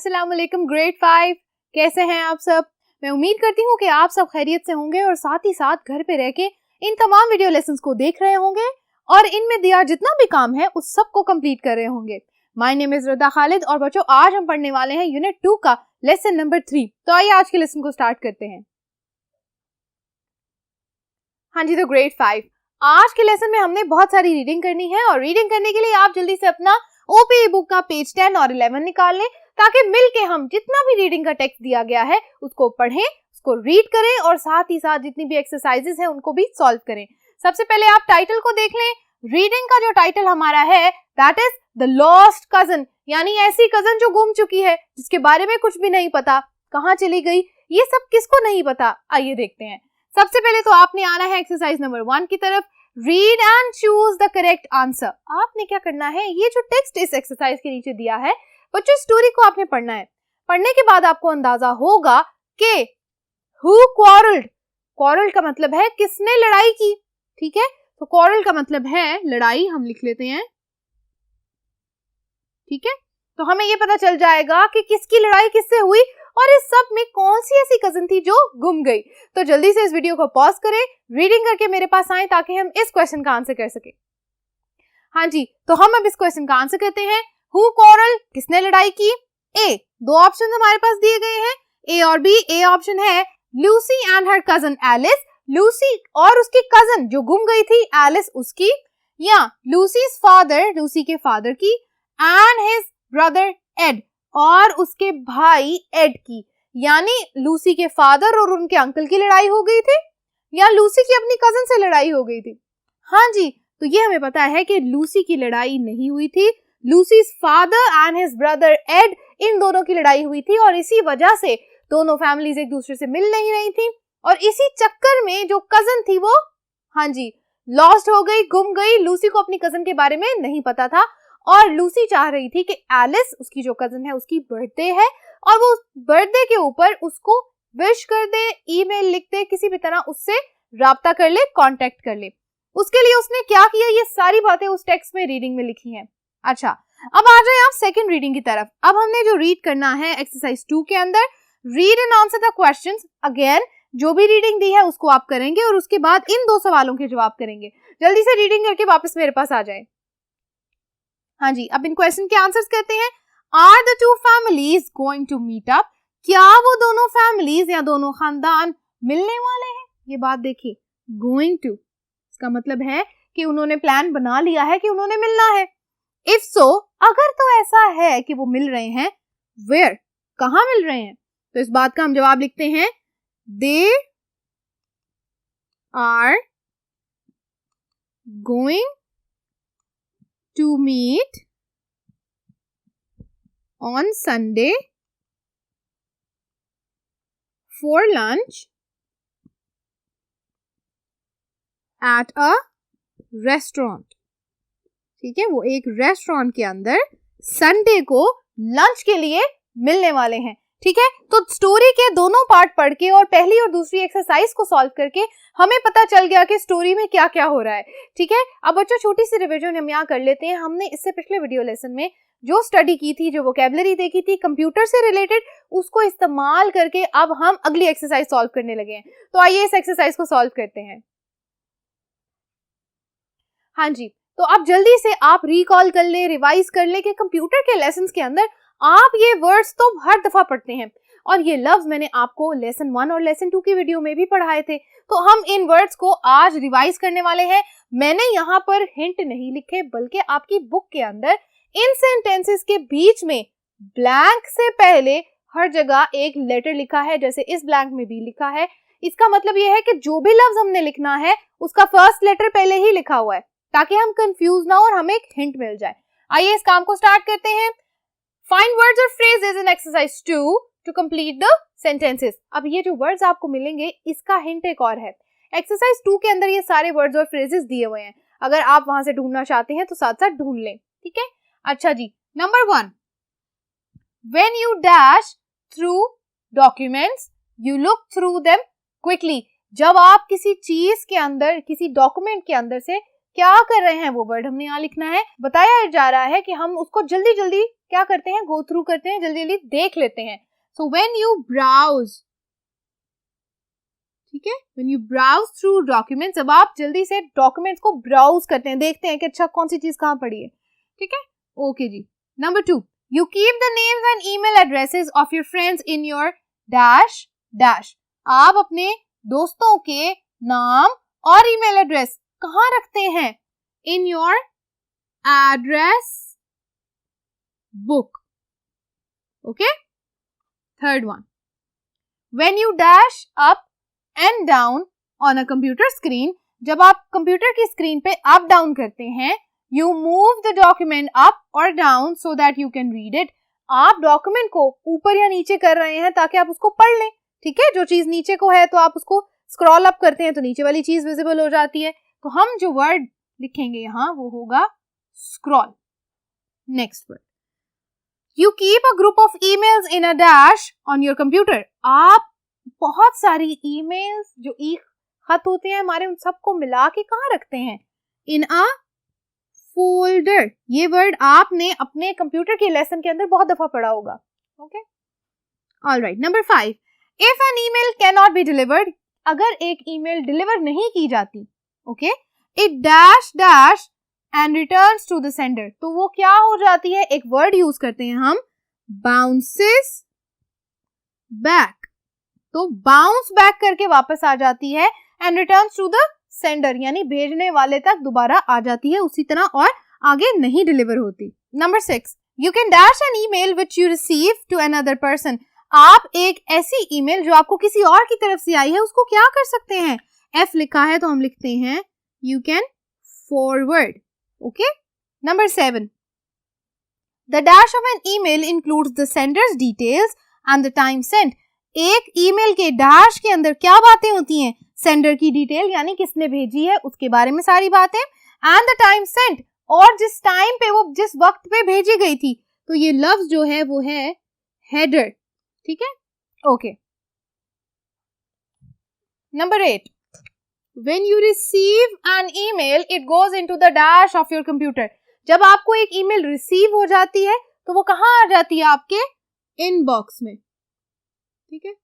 अस्सलाम वालेकुम ग्रेड 5। कैसे हैं आप सब? मैं उम्मीद करती हूँ कि आप सब खैरियत से होंगे और साथ ही साथ घर पे रह के इन तमाम वीडियो लेसन्स को देख रहे होंगे और इनमें दिया जितना भी काम है उस सब को कंप्लीट कर रहे होंगे। माय नेम इज रदा खालिद और बच्चों आज हम पढ़ने वाले हैं यूनिट 2 का लेसन नंबर 3। तो आइए आज के लेसन को स्टार्ट करते हैं। हाँ जी, तो ग्रेड 5 आज के लेसन में हमने बहुत सारी रीडिंग करनी है और रीडिंग करने के लिए आप जल्दी से अपना ओपीई बुक का पेज 10 और 11 निकाल लें ताकि मिलके हम जितना भी रीडिंग का टेक्स्ट दिया गया है उसको पढ़ें, उसको रीड करें और साथ ही साथ जितनी भी एक्सरसाइजेस हैं उनको भी सॉल्व करें। सबसे पहले आप टाइटल को देख लें। रीडिंग का जो टाइटल हमारा है that is the lost cousin, यानी ऐसी कजन जो गुम चुकी है, जिसके बारे में कुछ भी नहीं पता, कहाँ चली गई, ये सब किसको नहीं पता। आइए देखते हैं। सबसे पहले तो आपने आना है एक्सरसाइज नंबर 1 की तरफ। Read and choose the correct answer. आपने क्या करना है, ये जो टेक्स्ट इस एक्सरसाइज के नीचे दिया है बच्चों, स्टोरी को आपने पढ़ना है। पढ़ने के बाद आपको अंदाजा होगा कि हु क्वारल्ड, क्वारल का मतलब है किसने लड़ाई की, ठीक है। तो क्वारल का मतलब है लड़ाई, हम लिख लेते हैं, ठीक है। तो हमें ये पता चल जाएगा कि किसकी लड़ाई किससे हुई और इस सब में कौन सी ऐसी कजन थी जो गुम गई। तो जल्दी से इस वीडियो को पॉज करें, रीडिंग करके मेरे पास आए ताकि हम इस क्वेश्चन का आंसर कर सके। हाँ जी, तो हम अब इस क्वेश्चन का आंसर करते हैं। हु क्वारल, किसने लड़ाई की। ए, दो ऑप्शन हमारे पास दिए गए हैं, ए और बी। ए ऑप्शन है Lucy and her cousin Alice, Lucy और उसकी कजन जो गुम गई थी एलिस उसकी, या लूसीज फादर, लूसी के फादर की, एंड हिज ब्रदर एड और उसके भाई एड की, यानी लूसी के फादर और उनके अंकल की लड़ाई हो गई थी या लूसी की अपनी कजन से लड़ाई हो गई थी। हाँ जी, तो ये हमें पता है कि लूसी की लड़ाई नहीं हुई थी, Lucy's father and his brother Ed, इन दोनों की लड़ाई हुई थी और इसी वजह से दोनों फैमिलीज एक दूसरे से मिल नहीं रही थी और इसी चक्कर में जो कजन थी वो, हाँ जी, लॉस्ट हो गई, गुम गई। लूसी को अपनी कजन के बारे में नहीं पता था और लूसी चाह रही थी कि एलिस, उसकी जो कजन है, उसकी बर्थडे है और वो बर्थडे के ऊपर उसको विश कर दे, ईमेल लिख दे, किसी भी तरह उससे राब्ता कर ले, कांटेक्ट कर ले। उसके लिए उसने क्या किया, ये सारी बातें उस टेक्स्ट में रीडिंग में लिखी हैं। अच्छा, अब आ जाए आप सेकंड रीडिंग की तरफ। अब हमने जो रीड करना है एक्सरसाइज 2 के अंदर, read and answer the questions. Again जो भी रीडिंग दी है उसको आप करेंगे और उसके बाद इन 2 सवालों के जवाब करेंगे। जल्दी से रीडिंग करके वापस मेरे पास आ जाए। हाँ जी, अब इन क्वेश्चन के आंसर्स करते हैं। Are the two families going to meet up, क्या वो दोनों फैमिलीज या दोनों खानदान मिलने वाले हैं। ये बात देखिए, गोइंग टू, इसका मतलब है कि उन्होंने प्लान बना लिया है कि उन्होंने मिलना है। इफ सो, अगर तो ऐसा है कि वो मिल रहे हैं, वेयर, कहाँ मिल रहे हैं, तो इस बात का हम जवाब लिखते हैं they are going to meet on Sunday for lunch at a restaurant। ठीक है, वो एक रेस्टोरेंट के अंदर संडे को लंच के लिए मिलने वाले हैं। ठीक है, तो स्टोरी के दोनों पार्ट पढ़ के और पहली और दूसरी एक्सरसाइज को सॉल्व करके हमें पता चल गया कि स्टोरी में क्या क्या हो रहा है। ठीक है, अब बच्चों छोटी सी रिवीजन हम यहाँ कर लेते हैं। हमने इससे पिछले वीडियो लेसन में जो स्टडी की थी, जो वोकैबुलरी देखी थी कंप्यूटर से रिलेटेड, उसको इस्तेमाल करके अब हम अगली एक्सरसाइज सॉल्व करने लगे हैं। तो आइए इस एक्सरसाइज को सॉल्व करते हैं। हाँ जी, तो अब जल्दी से आप रिकॉल कर ले, रिवाइज कर ले कि कंप्यूटर के लेसन के अंदर आप ये वर्ड्स तो हर दफा पढ़ते हैं और ये लफ्ज मैंने आपको लेसन 1 और लेसन 2 की वीडियो में भी पढ़ाए थे। तो हम इन वर्ड्स को आज रिवाइज करने वाले हैं। मैंने यहाँ पर हिंट नहीं लिखे, बल्कि आपकी बुक के अंदर इन सेंटेंसेस के बीच में ब्लैंक से पहले हर जगह एक लेटर लिखा है, जैसे इस ब्लैंक में भी लिखा है। इसका मतलब ये है कि जो भी लफ्ज हमने लिखना है उसका फर्स्ट लेटर पहले ही लिखा हुआ है ताकि हम कंफ्यूज ना हो और हमें एक हिंट मिल जाए। आइए इस काम को स्टार्ट करते हैं। Find words or phrases in exercise 2 to complete the sentences। अब ये जो वर्ड्स आपको मिलेंगे इसका हिंट एक और है। एक्सरसाइज 2 के अंदर ये सारे वर्ड्स और फ्रेजेस दिए हुए हैं, अगर आप वहां से ढूंढना चाहते हैं तो साथ साथ ढूंढ लें। ठीक है, अच्छा जी, number 1, when you dash through documents you look through them quickly। जब आप किसी चीज के अंदर, किसी डॉक्यूमेंट के अंदर से क्या कर रहे हैं वो वर्ड हमने यहाँ लिखना है। बताया जा रहा है कि हम उसको जल्दी जल्दी क्या करते हैं, गो थ्रू करते हैं, जल्दी जल्दी देख लेते हैं। सो व्हेन यू ब्राउज, ठीक है, when you browse through documents, अब आप जल्दी से डॉक्यूमेंट्स को ब्राउज करते हैं, देखते हैं कि अच्छा कौन सी चीज कहाँ पड़ी है, ठीक है। ओके जी। Number 2, you keep the names and email addresses of your friends in your dash dash. आप अपने दोस्तों के नाम और ईमेल एड्रेस कहाँ रखते हैं? In your address book. Okay. Third one, when you dash up and down on a computer screen, जब आप कंप्यूटर की स्क्रीन पे अप डाउन करते हैं, you move the document up और down so that you can read it. आप document को ऊपर या नीचे कर रहे हैं ताकि आप उसको पढ़ लें, ठीक है। जो चीज नीचे को है तो आप उसको स्क्रॉल अप करते हैं तो नीचे वाली चीज विजिबल हो जाती है। तो हम जो वर्ड लिखेंगे यहाँ वो होगा scroll. Next word, you keep a group of emails in a dash on your computer. आप बहुत सारी ईमेल्स जो ई खत होते हैं हमारे, उन सबको मिला के कहाँ रखते हैं? इन अ फोल्डर। ये वर्ड आपने अपने कंप्यूटर के लेसन के अंदर बहुत दफा पढ़ा होगा। Okay, alright. Number 5, if an email can not be delivered, अगर एक ईमेल डिलीवर नहीं की जाती, okay, it dash dash and returns to the sender, तो वो क्या हो जाती है? एक वर्ड यूज करते हैं हम, बाउंसेस बैक। तो बाउंस बैक करके वापस आ जाती है, and returns to the sender, यानी भेजने वाले तक दोबारा आ जाती है उसी तरह और आगे नहीं डिलीवर होती। Number 6, you can dash an email which you receive to another person. आप एक ऐसी ईमेल जो आपको किसी और की तरफ से आई है उसको क्या कर सकते हैं? F लिखा है तो हम लिखते हैं you can forward. Okay. Number 7, the dash of an email includes the sender's details and the time sent. एक ईमेल के डैश के अंदर क्या बातें होती हैं? सेंडर की डिटेल यानी किसने भेजी है उसके बारे में सारी बातें, एंड द टाइम सेंट, और जिस टाइम पे वो जिस वक्त पे भेजी गई थी। तो ये लफ्ज जो है वो है हेडर, ठीक है। Okay. Number 8, when you receive an email it goes into the dash of your computer. जब आपको एक ईमेल रिसीव हो जाती है तो वो कहाँ आ जाती है? आपके इनबॉक्स में, ठीक है।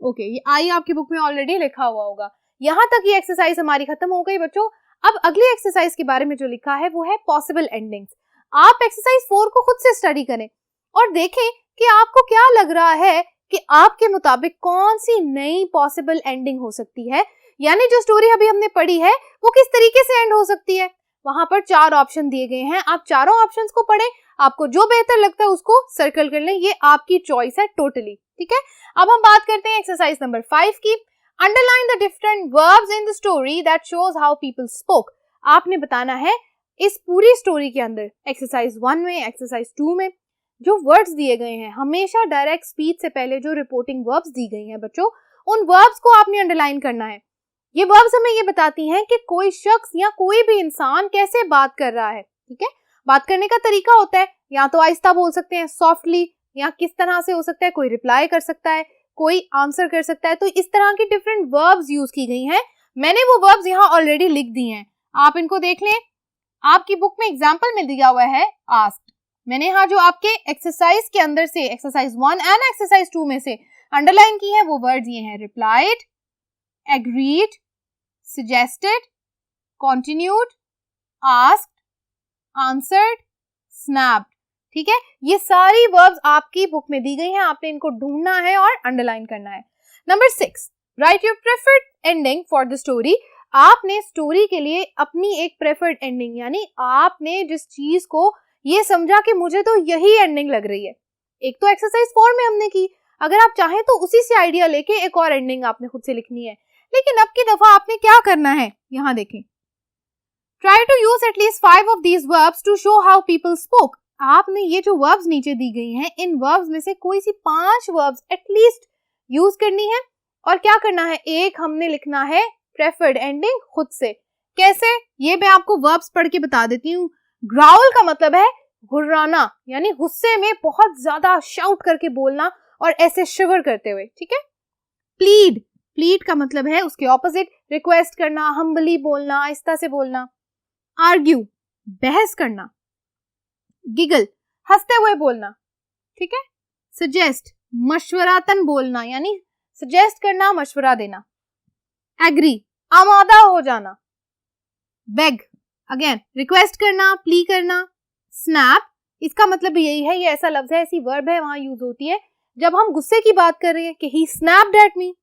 ओके, ये आई आपकी बुक में ऑलरेडी लिखा हुआ होगा। यहाँ तक ये एक्सरसाइज हमारी खत्म हो गई बच्चों। अब अगली एक्सरसाइज के बारे में जो लिखा है वो है पॉसिबल एंडिंग्स। आप एक्सरसाइज 4 को खुद से स्टडी करें और देखें कि आपको क्या लग रहा है कि आपके मुताबिक कौन सी नई पॉसिबल एंडिंग हो सकती है, यानी जो स्टोरी अभी हमने पढ़ी है वो किस तरीके से एंड हो सकती है। वहां पर 4 ऑप्शन दिए गए हैं, आप चारों ऑप्शंस को पढ़ें, आपको जो बेहतर लगता है उसको सर्कल कर लें, ये आपकी चॉइस है टोटली, ठीक है। अब हम बात करते हैं एक्सरसाइज नंबर 5 की। Underline the different verbs in the story that shows how people spoke. आपने बताना है इस पूरी स्टोरी के अंदर, एक्सरसाइज 1 में, एक्सरसाइज 2 में जो वर्ड्स दिए गए हैं, हमेशा डायरेक्ट स्पीच से पहले जो रिपोर्टिंग वर्ब्स दी गई हैं बच्चों, उन वर्ब्स को आपने अंडरलाइन करना है। ये वर्ब्स हमें ये बताती हैं कि कोई शख्स या कोई भी इंसान कैसे बात कर रहा है, ठीक है। बात करने का तरीका होता है, या तो आहिस्ता बोल सकते हैं सॉफ्टली, या किस तरह से हो सकता है, कोई रिप्लाई कर सकता है, कोई आंसर कर सकता है। तो इस तरह की डिफरेंट वर्ब्स यूज की गई हैं। मैंने वो वर्ब्स यहाँ ऑलरेडी लिख दिए हैं, आप इनको देख लें। आपकी बुक में एग्जाम्पल में दिया हुआ है आस्क्ड। मैंने यहाँ जो आपके एक्सरसाइज के अंदर से, एक्सरसाइज 1 एंड एक्सरसाइज 2 में से अंडरलाइन की है वो वर्ड्स ये हैं, replied, agreed, suggested, continued, asked, answered, snapped, ठीक है। ये सारी वर्ब्स आपकी बुक में दी गई हैं, आपने इनको ढूंढना है और अंडरलाइन करना है। Number 6, right your preferred ending for the story. आपने स्टोरी के लिए अपनी एक प्रेफर्ड एंडिंग, यानी आपने जिस चीज को ये समझा कि मुझे तो यही एंडिंग लग रही है। एक तो एक्सरसाइज 4 में हमने की, अगर आप चाहें तो उसी से आइडिया लेके एक और एंडिंग आपने खुद से लिखनी है, लेकिन अब की दफा आपने क्या करना है, यहाँ देखें, try to use at least 5 of these verbs to show how people spoke. आपने ये जो वर्ब्स नीचे दी गई हैं, इन वर्ब्स में से कोई सी 5 वर्ब्स एटलीस्ट यूज करनी है, और क्या करना है, एक हमने लिखना है प्रेफर्ड एंडिंग खुद से। कैसे, ये मैं आपको वर्ब्स पढ़ के बता देती हूँ। ग्राउल का मतलब है घुर्राना, यानी गुस्से में बहुत ज्यादा शाउट करके बोलना और ऐसे शिवर करते हुए, ठीक है। प्लीड, प्लीड का मतलब है उसके ऑपोजिट, रिक्वेस्ट करना, हम्बली बोलना, आहिस्ता से बोलना। आर्ग्यू, बहस करना। गिगल, हंसते हुए बोलना, ठीक है। सजेस्ट, मशवरातन बोलना, यानी सजेस्ट करना, मशवरा देना। एग्री, आमादा हो जाना। बेग, अगेन रिक्वेस्ट करना, प्ली करना। स्नैप, इसका मतलब भी यही है, ये ऐसा लफ्ज है, ऐसी वर्ब है, वहां यूज होती है जब हम गुस्से की बात कर रहे हैं कि he snapped at me.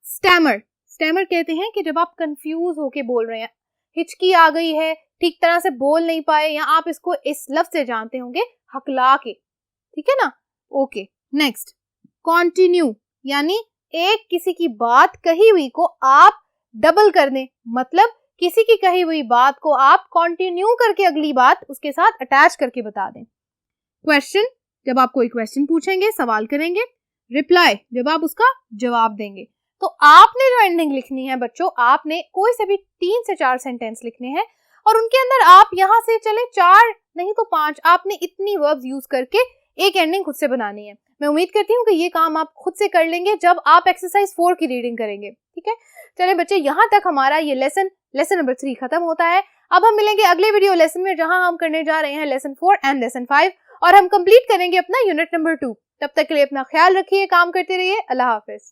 Stammer, stammer कहते हैं कि जब आप कंफ्यूज होके बोल रहे हैं, हिचकी आ गई है, ठीक तरह से बोल नहीं पाए, या आप इसको इस लफ्ज से जानते होंगे, हकला के, ठीक है ना। ओके, नेक्स्ट कॉन्टिन्यू, यानी एक किसी की बात कही हुई को आप डबल कर दें, मतलब किसी की कही हुई बात को आप कंटिन्यू करके अगली बात उसके साथ अटैच करके बता दें। क्वेश्चन, जब आप कोई क्वेश्चन पूछेंगे, सवाल करेंगे। रिप्लाई, जब आप उसका जवाब देंगे। तो आपने जो एंडिंग लिखनी है बच्चों, आपने कोई से भी 3 से 4 सेंटेंस लिखने हैं और उनके अंदर आप यहाँ से चले 4 नहीं तो 5, आपने इतनी वर्ब्स यूज करके एक एंडिंग खुद से बनानी है। मैं उम्मीद करती हूँ कि ये काम आप खुद से कर लेंगे जब आप एक्सरसाइज 4 की रीडिंग करेंगे, ठीक है। चलिए बच्चे, यहाँ तक हमारा ये लेसन नंबर 3 खत्म होता है। अब हम मिलेंगे अगले वीडियो लेसन में, जहां हम करने जा रहे हैं लेसन 4 एंड लेसन 5 और हम कंप्लीट करेंगे अपना यूनिट नंबर 2। तब तक के लिए अपना ख्याल रखिए, काम करते रहिए। अल्लाह हाफिज।